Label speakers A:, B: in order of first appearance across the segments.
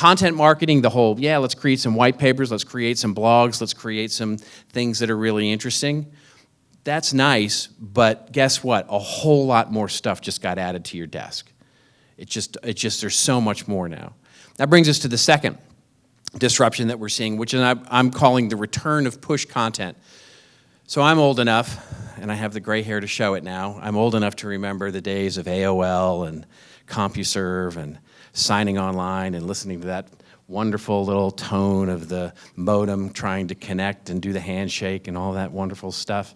A: content marketing, the whole, yeah, let's create some white papers, let's create some blogs, let's create some things that are really interesting. That's nice, but guess what? A whole lot more stuff just got added to your desk. There's so much more now. That brings us to the second disruption that we're seeing, which I'm calling the return of push content. So I'm old enough, and I have the gray hair to show it now, I'm old enough to remember the days of AOL and CompuServe and signing online and listening to that wonderful little tone of the modem trying to connect and do the handshake and all that wonderful stuff.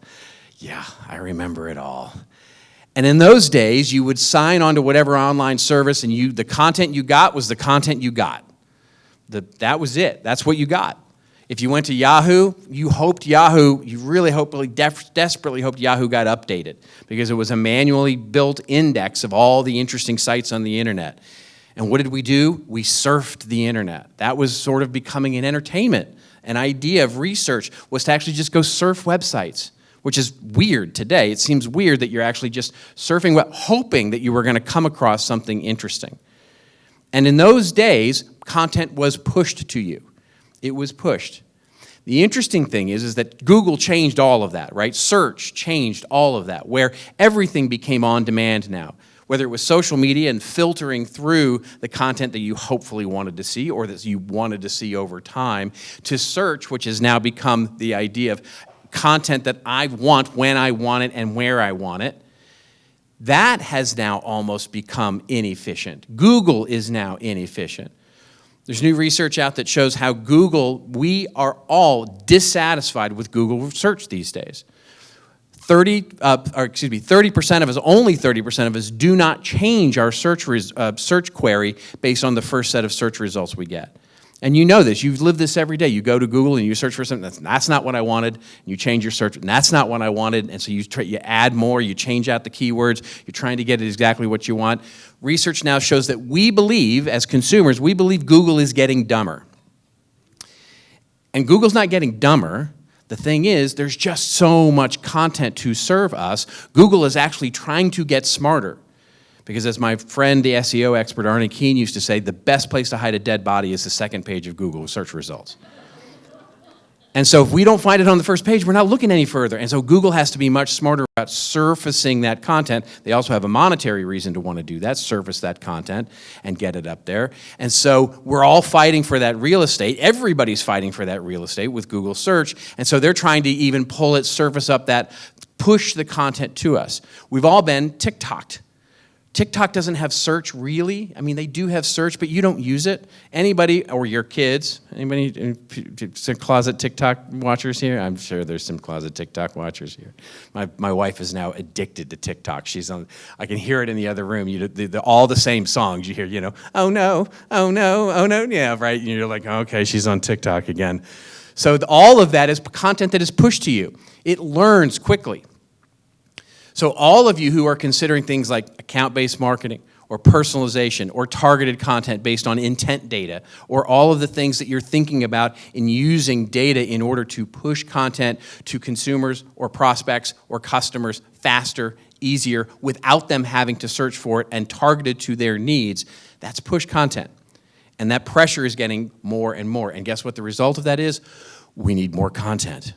A: Yeah, I remember it all. And in those days, you would sign on to whatever online service, and the content you got was the content you got. That was it. That's what you got. If you went to Yahoo, you really desperately hoped Yahoo got updated, because it was a manually built index of all the interesting sites on the internet. And what did we do? We surfed the internet. That was sort of becoming an entertainment. An idea of research was to actually just go surf websites, which is weird today. It seems weird that you're actually just surfing, hoping that you were going to come across something interesting. And in those days, content was pushed to you. It was pushed. The interesting thing is that Google changed all of that, right? Search changed all of that, where everything became on demand now. Whether it was social media and filtering through the content that you hopefully wanted to see or that you wanted to see over time, to search, which has now become the idea of content that I want when I want it and where I want it. That has now almost become inefficient. Google is now inefficient. There's new research out that shows how we are all dissatisfied with Google search these days. 30% of us, only 30% of us, do not change our search query based on the first set of search results we get. And you know this, you've lived this every day. You go to Google and you search for something, that's not what I wanted, and you change your search, and that's not what I wanted, and so you add more, you change out the keywords, you're trying to get exactly what you want. Research now shows that we believe, as consumers, we believe Google is getting dumber. And Google's not getting dumber. The thing is, there's just so much content to serve us. Google is actually trying to get smarter. Because as my friend, the SEO expert Arne Keene used to say, the best place to hide a dead body is the second page of Google search results. And so if we don't find it on the first page, we're not looking any further. And so Google has to be much smarter about surfacing that content. They also have a monetary reason to want to do that, surface that content and get it up there. And so we're all fighting for that real estate. Everybody's fighting for that real estate with Google search. And so they're trying to even pull it, surface up that, push the content to us. We've all been TikToked. TikTok doesn't have search, really. I mean, they do have search, but you don't use it. Anybody, or your kids, anybody, some closet TikTok watchers here? I'm sure there's some closet TikTok watchers here. My wife is now addicted to TikTok. She's on, I can hear it in the other room. All the same songs you hear, oh no, oh no, oh no, yeah, right? And you're like, okay, she's on TikTok again. So all of that is content that is pushed to you. It learns quickly. So all of you who are considering things like account-based marketing or personalization or targeted content based on intent data, or all of the things that you're thinking about in using data in order to push content to consumers or prospects or customers faster, easier, without them having to search for it and targeted to their needs, that's push content. And that pressure is getting more and more. And guess what the result of that is? We need more content.